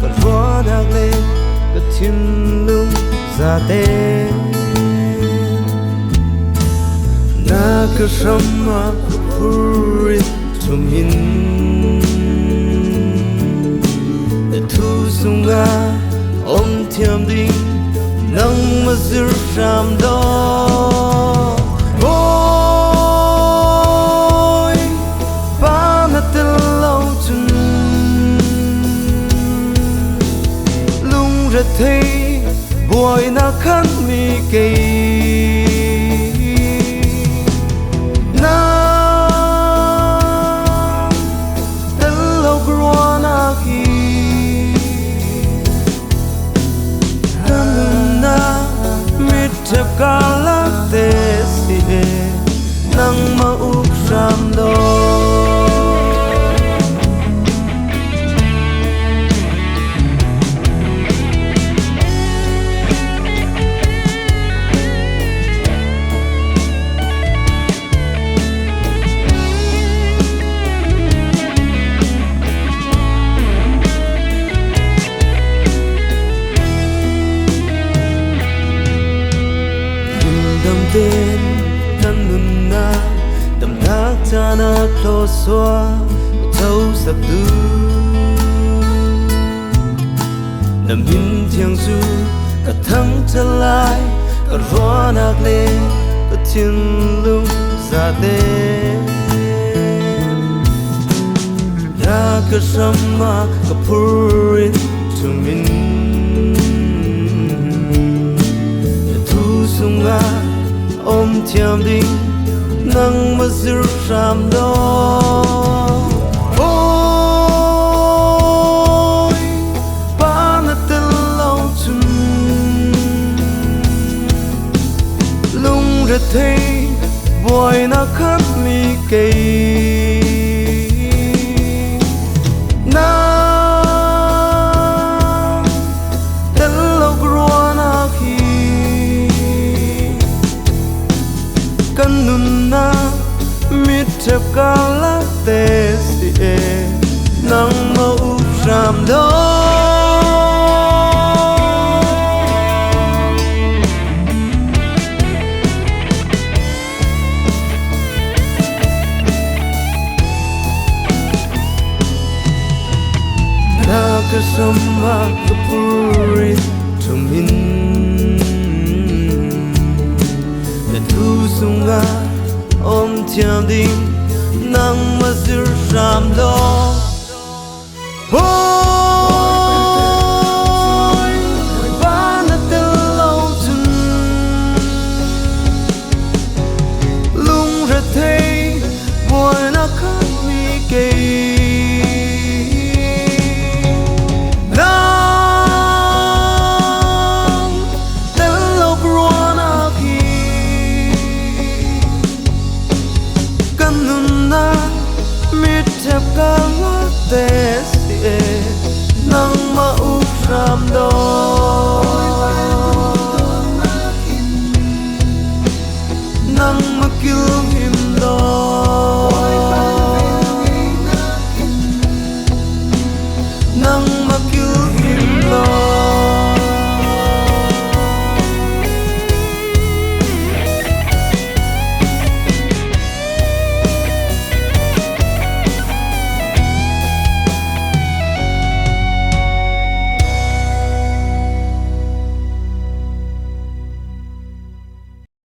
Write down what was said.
cả vua nạc lên cả thiên lung ra tên na cứ sama puri cho mình để thu sunga ôm thiam đi nắng mà giữ ram đó ôi ba na tên lâu chân lung ra thấy boy na khăn mi cây Kala te si nang mauk ram do tên thân nôn na tầm thác cha na khlo xoa thâu sập tư nằm hin thiang du cả thắng trở lại cả róa nạc lên cả thiên lung ra tên ra cả sama cả purin cho mình thu sunga ôm thiam đi nắng mà giữ ram đó ôi ba na tên lâu chân lung ra thấy boy na khát mi cây na tên lâu grua na khi kan nun na mit thep kala te si nang mau ram do na ka sama ka puri to min thu sunga ôm thiam đi nắng mà giữ ram đó ôi ba na tên lâu chân lung ra thấy boy na khát mi cây Kala te si nang mauk ram do nang makil him do